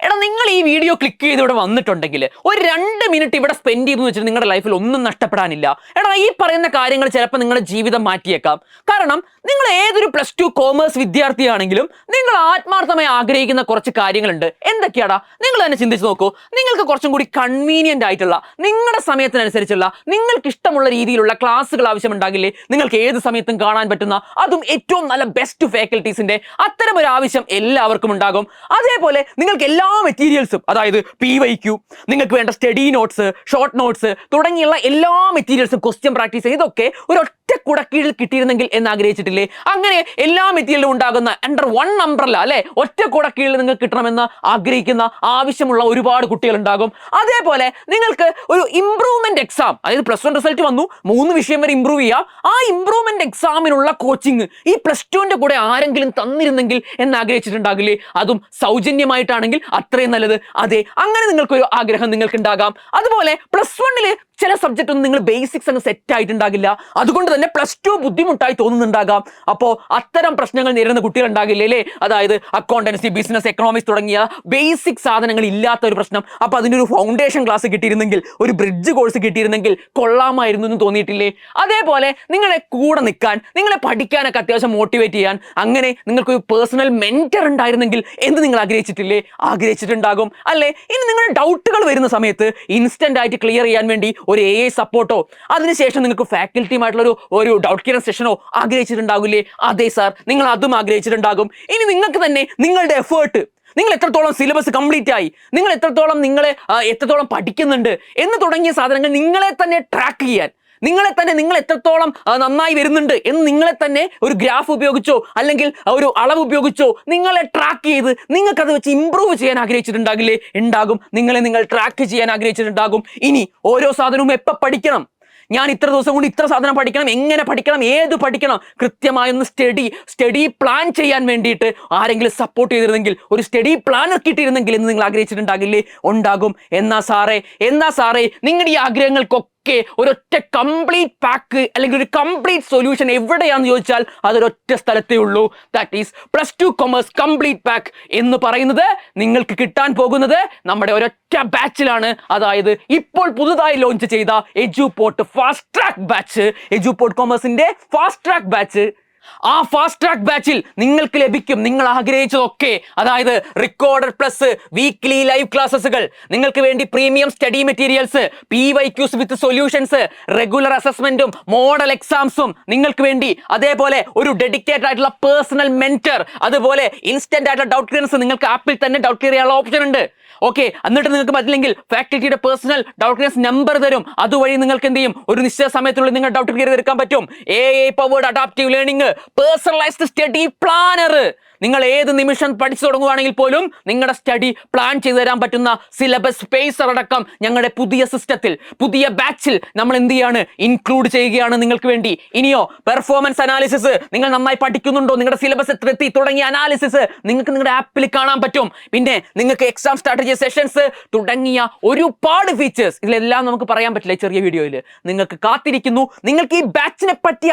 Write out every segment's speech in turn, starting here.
എടാ നിങ്ങൾ ഈ വീഡിയോ ക്ലിക്ക് ചെയ്ത് ഇവിടെ വന്നിട്ടുണ്ടെങ്കിൽ ഒരു 2 മിനിറ്റ് ഇവിടെ സ്പെൻഡ് ചെയ്തു വെച്ചിട്ട് നിങ്ങളുടെ ലൈഫിൽ ഒന്നും നഷ്ടപ്പെടാനില്ല. എടാ ഈ പറയുന്ന കാര്യങ്ങൾ ചിലപ്പോൾ നിങ്ങളുടെ ജീവിതം മാറ്റിയേക്കാം. കാരണം നിങ്ങൾ ഏതൊരു +2 കോമേഴ്സ് വിദ്യാർത്ഥിയാണെങ്കിലും നിങ്ങൾ ആത്മാർത്ഥമായി ആഗ്രഹിക്കുന്ന കുറച്ച് കാര്യങ്ങളുണ്ട്. എന്തൊക്കെയാടാ? നിങ്ങൾ തന്നെ ചിന്തിച്ച് നോക്കൂ. നിങ്ങൾക്ക് കുറച്ചും കൂടി കൺവീനിയന്റ് ആയിട്ടുള്ള, നിങ്ങളുടെ സമയത്തിനനുസരിച്ചുള്ള, നിങ്ങൾക്ക് ഇഷ്ടമുള്ള രീതിയിലുള്ള ക്ലാസ്സുകൾ ആവശ്യമുണ്ടാകില്ലേ? നിങ്ങൾക്ക് ഏത് സമയത്തും കാണാൻ പറ്റുന്ന, അതും ഏറ്റവും നല്ല ബെസ്റ്റ് ഫാക്കൽറ്റീസിന്റെ അത്തരം ഒരു ആവശ്യം എല്ലാവർക്കും ഉണ്ടാകും. അതേപോലെ നിങ്ങൾക്ക് എല്ലാ മെറ്റീരിയൽസും, അതായത് PYQ, നിങ്ങൾക്ക് വേണ്ട സ്റ്റഡി നോട്ട്സ്, ഷോർട്ട് നോട്ട്സ് തുടങ്ങിയുള്ള എല്ലാ മെറ്റീരിയൽസും, ക്വസ്റ്റ്യൻ പ്രാക്ടീസ്, ഇതൊക്കെ ഒരു ഒറ്റ കുടക്കീഴിൽ കിട്ടിയിരുന്നെങ്കിൽ എന്ന് ആഗ്രഹിച്ചിട്ടില്ലേ? അങ്ങനെ എല്ലാ മെറ്റീരിയലും ഉണ്ടാകുന്ന അണ്ടർ വൺ അംബ്രല്ല, അല്ലെ, ഒറ്റ കുടക്കീഴിൽ നിങ്ങൾക്ക് കിട്ടണമെന്ന് ആഗ്രഹിക്കുന്ന ആവശ്യമുള്ള ഒരുപാട് കുട്ടികൾ ഉണ്ടാകും. അതേപോലെ നിങ്ങൾക്ക് ഒരു ഇംപ്രൂവ്മെന്റ് എക്സാം, അതായത് +1 റിസൾട്ട് വന്നു, 3 വിഷയം വരെ ഇംപ്രൂവ് ചെയ്യാം, ആ ഇംപ്രൂവ്മെന്റ് എക്സാമിനുള്ള കോച്ചിങ് ഈ +2ന്റെ കൂടെ ആരെങ്കിലും തന്നിരുന്നെങ്കിൽ എന്ന് ആഗ്രഹിച്ചിട്ടുണ്ടാകില്ലേ? അതും സൗജന്യമായിട്ടാണെങ്കിൽ അത്രയും നല്ലത്. അതെ, അങ്ങനെ നിങ്ങൾക്കൊരു ആഗ്രഹം നിങ്ങൾക്ക് ഉണ്ടാകാം. അതുപോലെ +1 ചില സബ്ജക്റ്റ് ഒന്നും നിങ്ങൾ ബേസിക്സ് അങ്ങ് സെറ്റ് ആയിട്ടുണ്ടാകില്ല, അതുകൊണ്ട് തന്നെ +2 ബുദ്ധിമുട്ടായി തോന്നുന്നുണ്ടാകാം. അപ്പോൾ അത്തരം പ്രശ്നങ്ങൾ നേരിടുന്ന കുട്ടികൾ ഉണ്ടാകില്ലേ, അല്ലേ? അതായത് അക്കൗണ്ടൻസി, ബിസിനസ്, എക്കണോമിക്സ് തുടങ്ങിയ ബേസിക് സാധനങ്ങൾ ഇല്ലാത്ത ഒരു പ്രശ്നം. അപ്പോൾ അതിൻ്റെ ഒരു ഫൗണ്ടേഷൻ ക്ലാസ് കിട്ടിയിരുന്നെങ്കിൽ, ഒരു ബ്രിഡ്ജ് കോഴ്സ് കിട്ടിയിരുന്നെങ്കിൽ കൊള്ളാമായിരുന്നു എന്ന് തോന്നിയിട്ടില്ലേ? അതേപോലെ നിങ്ങളെ കൂടെ നിൽക്കാൻ, നിങ്ങളെ പഠിക്കാനൊക്കെ അത്യാവശ്യം മോട്ടിവേറ്റ് ചെയ്യാൻ, അങ്ങനെ നിങ്ങൾക്കൊരു പേഴ്സണൽ മെന്റർ ഉണ്ടായിരുന്നെങ്കിൽ എന്ന് നിങ്ങൾ ആഗ്രഹിച്ചിട്ടില്ലേ? ആഗ്രഹിച്ചിട്ടുണ്ടാകും, അല്ലേ? ഇനി നിങ്ങളുടെ ഡൗട്ടുകൾ വരുന്ന സമയത്ത് ഇൻസ്റ്റന്റ് ആയിട്ട് ക്ലിയർ ചെയ്യാൻ വേണ്ടി ഒരു AI സപ്പോർട്ടോ, അതിനുശേഷം നിങ്ങൾക്ക് ഫാക്കൽറ്റിയുമായിട്ടുള്ള ഒരു ഡൗട്ട് ക്ലിയറൻസ് സെഷനോ ആഗ്രഹിച്ചിട്ടുണ്ടാകില്ലേ? അതെ സാർ, നിങ്ങൾ അതും ആഗ്രഹിച്ചിട്ടുണ്ടാകും. ഇനി നിങ്ങൾക്ക് തന്നെ നിങ്ങളുടെ എഫേർട്ട്, നിങ്ങൾ എത്രത്തോളം സിലബസ് കംപ്ലീറ്റ് ആയി, നിങ്ങൾ എത്രത്തോളം പഠിക്കുന്നുണ്ട് എന്ന് തുടങ്ങിയ സാധനങ്ങൾ നിങ്ങളെ തന്നെ ട്രാക്ക് ചെയ്യാൻ, നിങ്ങൾ എത്രത്തോളം നന്നായി വരുന്നുണ്ട് എന്ന് നിങ്ങളെ തന്നെ ഒരു ഗ്രാഫ് ഉപയോഗിച്ചോ അല്ലെങ്കിൽ ഒരു അളവ് ഉപയോഗിച്ചോ നിങ്ങളെ ട്രാക്ക് ചെയ്ത് നിങ്ങൾക്കത് വെച്ച് ഇംപ്രൂവ് ചെയ്യാൻ ആഗ്രഹിച്ചിട്ടുണ്ടാകില്ലേ? ഉണ്ടാകും. നിങ്ങൾ ട്രാക്ക് ചെയ്യാൻ ആഗ്രഹിച്ചിട്ടുണ്ടാകും. ഇനി ഓരോ സാധനവും എപ്പോൾ പഠിക്കണം, ഞാൻ ഇത്ര ദിവസം കൊണ്ട് ഇത്ര സാധനം പഠിക്കണം, എങ്ങനെ പഠിക്കണം, ഏത് പഠിക്കണം, കൃത്യമായൊന്ന് സ്റ്റഡി പ്ലാൻ ചെയ്യാൻ വേണ്ടിയിട്ട് ആരെങ്കിലും സപ്പോർട്ട് ചെയ്തിരുന്നെങ്കിൽ, ഒരു സ്റ്റഡി പ്ലാനർ കിട്ടിയിരുന്നെങ്കിൽ എന്ന് നിങ്ങൾ ആഗ്രഹിച്ചിട്ടുണ്ടാകില്ലേ? ഉണ്ടാകും. എന്നാ സാറേ നിങ്ങളുടെ ഈ ആഗ്രഹങ്ങൾക്കൊക്കെ ഒരൊറ്റ കംപ്ലീറ്റ് പാക്ക് അല്ലെങ്കിൽ ഒരു കംപ്ലീറ്റ് സൊല്യൂഷൻ എവിടെയാണെന്ന് ചോദിച്ചാൽ അതൊരൊറ്റ സ്ഥലത്തേ ഉള്ളൂ. That is +2 commerce complete pack എന്ന് പറയുന്നത് നിങ്ങൾക്ക് കിട്ടാൻ പോകുന്നത് നമ്മുടെ ഒരൊറ്റ ബാച്ചിലാണ്. അതായത് ഇപ്പോൾ പുതുതായി ലോഞ്ച് ചെയ്ത Eduport fast track batch, Eduport കൊമേഴ്സിന്റെ ഫാസ്റ്റ് ട്രാക്ക് ബാച്ച്. ആ ഫാസ്റ്റ് ട്രാക്ക് ബാച്ചിൽ നിങ്ങൾക്ക് ലഭിക്കും നിങ്ങൾ ആഗ്രഹിച്ചതൊക്കെ. അതായത് റിക്കോർഡഡ് പ്ലസ് വീക്ക്ലി ലൈവ് ക്ലാസ്സുകൾ, നിങ്ങൾക്ക് വേണ്ടി പ്രീമിയം സ്റ്റഡി മെറ്റീരിയൽസ്, PYQs വിത്ത് സൊല്യൂഷൻസ്, റെഗുലർ അസസ്മെന്റും മോഡൽ എക്സാംസും നിങ്ങൾക്ക് വേണ്ടി, അതേപോലെ ഒരു ഡെഡിക്കേറ്റഡ് ആയിട്ടുള്ള പേഴ്സണൽ മെന്റർ, അതുപോലെ ഇൻസ്റ്റന്റ് ആയിട്ടുള്ള ഡൗട്ട് ക്ലിയറൻസ്. നിങ്ങൾക്ക് ആപ്പിൽ തന്നെ ഡൗട്ട് ക്ലിയർ ചെയ്യാനുള്ള ഓപ്ഷൻ ഉണ്ട്. ഓക്കെ, എന്നിട്ട് നിങ്ങൾക്ക് പറ്റില്ലെങ്കിൽ ഫാക്കൽറ്റിയുടെ പേഴ്സണൽ ഡൗട്ട് ക്ലിയറൻസ് നമ്പർ തരും. അതുവഴി നിങ്ങൾക്ക് എന്ത് ചെയ്യും, ഒരു നിശ്ചിത സമയത്തുള്ളിൽ നിങ്ങൾ ഡൗട്ട് ക്ലിയർ ചെയ്തെടുക്കാൻ പറ്റും. AI powered adaptive learning, personalised study planner. നിങ്ങൾ ഏത് നിമിഷം പഠിച്ചു തുടങ്ങുകയാണെങ്കിൽ പോലും നിങ്ങളുടെ സ്റ്റഡി പ്ലാൻ ചെയ്തു തരാൻ പറ്റുന്ന സിലബസ് സ്പേസർ അടക്കം ഞങ്ങളുടെ പുതിയ സിസ്റ്റത്തിൽ, പുതിയ ബാച്ചിൽ നമ്മൾ എന്ത് ചെയ്യാണ്, ഇൻക്ലൂഡ് ചെയ്യുകയാണ് നിങ്ങൾക്ക് വേണ്ടി. ഇനിയോ പെർഫോമൻസ് അനാലിസിസ്, നിങ്ങൾ നന്നായി പഠിക്കുന്നുണ്ടോ, നിങ്ങളുടെ സിലബസ് എത്ര എത്തി തുടങ്ങിയ അനാലിസിസ് നിങ്ങൾക്ക് നിങ്ങളുടെ ആപ്പിൽ കാണാൻ പറ്റും. പിന്നെ നിങ്ങൾക്ക് എക്സാം സ്ട്രാറ്റജി സെഷൻസ് തുടങ്ങിയ ഒരുപാട് ഫീച്ചേഴ്സ്, ഇതിലെല്ലാം നമുക്ക് പറയാൻ പറ്റില്ല ചെറിയ വീഡിയോയിൽ. നിങ്ങൾക്ക് കാത്തിരിക്കുന്നു. നിങ്ങൾക്ക് ഈ ബാച്ചിനെ പറ്റി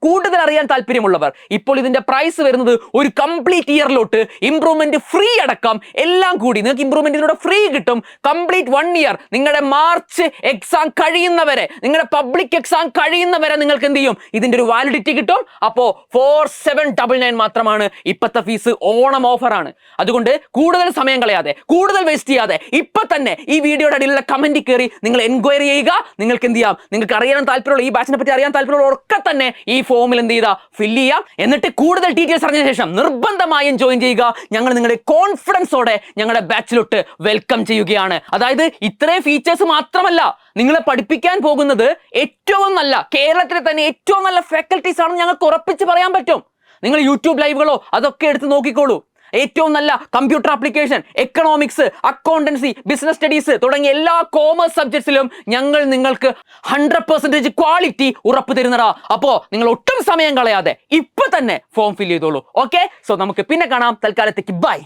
കൂടുതൽ അറിയാൻ താല്പര്യമുള്ളവർ, ഇപ്പോൾ ഇതിന്റെ പ്രൈസ് വരുന്നത് ഒരു കംപ്ലീറ്റ് ഇയറിലോട്ട് ഇംപ്രൂവ്മെന്റ് ഫ്രീ അടക്കം എല്ലാം കൂടി നിങ്ങൾക്ക് ഇംപ്രൂവ്മെന്റിലൂടെ ഫ്രീ കിട്ടും. കംപ്ലീറ്റ് 1 ഇയർ, നിങ്ങളുടെ മാർച്ച് എക്സാം കഴിയുന്നവരെ, നിങ്ങളുടെ പബ്ലിക് എക്സാം കഴിയുന്നവരെ നിങ്ങൾക്ക് എന്ത് ചെയ്യും, ഇതിന്റെ ഒരു വാലിഡിറ്റി കിട്ടും. അപ്പോ 4799 മാത്രമാണ് ഇപ്പോഴത്തെ ഫീസ്. ഓണം ഓഫറാണ്. അതുകൊണ്ട് കൂടുതൽ സമയം കളയാതെ, കൂടുതൽ വേസ്റ്റ് ചെയ്യാതെ ഇപ്പൊ തന്നെ ഈ വീഡിയോയുടെ അടിയിലുള്ള കമന്റ് കയറി നിങ്ങൾ എൻക്വയറി ചെയ്യുക. നിങ്ങൾക്ക് എന്ത് ചെയ്യാം, നിങ്ങൾക്ക് അറിയാൻ താല്പര്യമുള്ള, ഈ ബാച്ചിനെ പറ്റി അറിയാൻ താല്പര്യമുള്ള ഒക്കെ തന്നെ ഈ ഫോമിൽ എന്ത് ചെയ്താൽ ഫില്ല് ചെയ്യാം. എന്നിട്ട് കൂടുതൽ ഡീറ്റെയിൽസ് അറിഞ്ഞ ശേഷം നിർബന്ധമായും ജോയിൻ ചെയ്യുക. ഞങ്ങൾ നിങ്ങളുടെ കോൺഫിഡൻസോടെ ഞങ്ങളുടെ ബാച്ചിലോട്ട് വെൽക്കം ചെയ്യുകയാണ്. അതായത് ഇത്രയും ഫീച്ചേഴ്സ് മാത്രമല്ല, നിങ്ങളെ പഠിപ്പിക്കാൻ പോകുന്നത് ഏറ്റവും നല്ല, കേരളത്തിലെ തന്നെ ഏറ്റവും നല്ല ഫാക്കൽറ്റീസ് ആണെന്ന് ഞങ്ങൾക്ക് ഉറപ്പിച്ച് പറയാൻ പറ്റും. നിങ്ങൾ യൂട്യൂബ് ലൈവുകളോ അതൊക്കെ എടുത്ത് നോക്കിക്കോളൂ. ഏറ്റവും നല്ല computer application, economics, accountancy, business studies തുടങ്ങിയ എല്ലാ കോമേഴ്സ് സബ്ജക്ട്സിലും ഞങ്ങൾ നിങ്ങൾക്ക് 100% ക്വാളിറ്റി ഉറപ്പ് തരുന്നതാ. അപ്പോൾ നിങ്ങൾ ഒട്ടും സമയം കളയാതെ ഇപ്പൊ തന്നെ ഫോം ഫിൽ ചെയ്തോളൂ. ഓക്കെ, സോ നമുക്ക് പിന്നെ കാണാം. തൽക്കാലത്തേക്ക് ബൈ.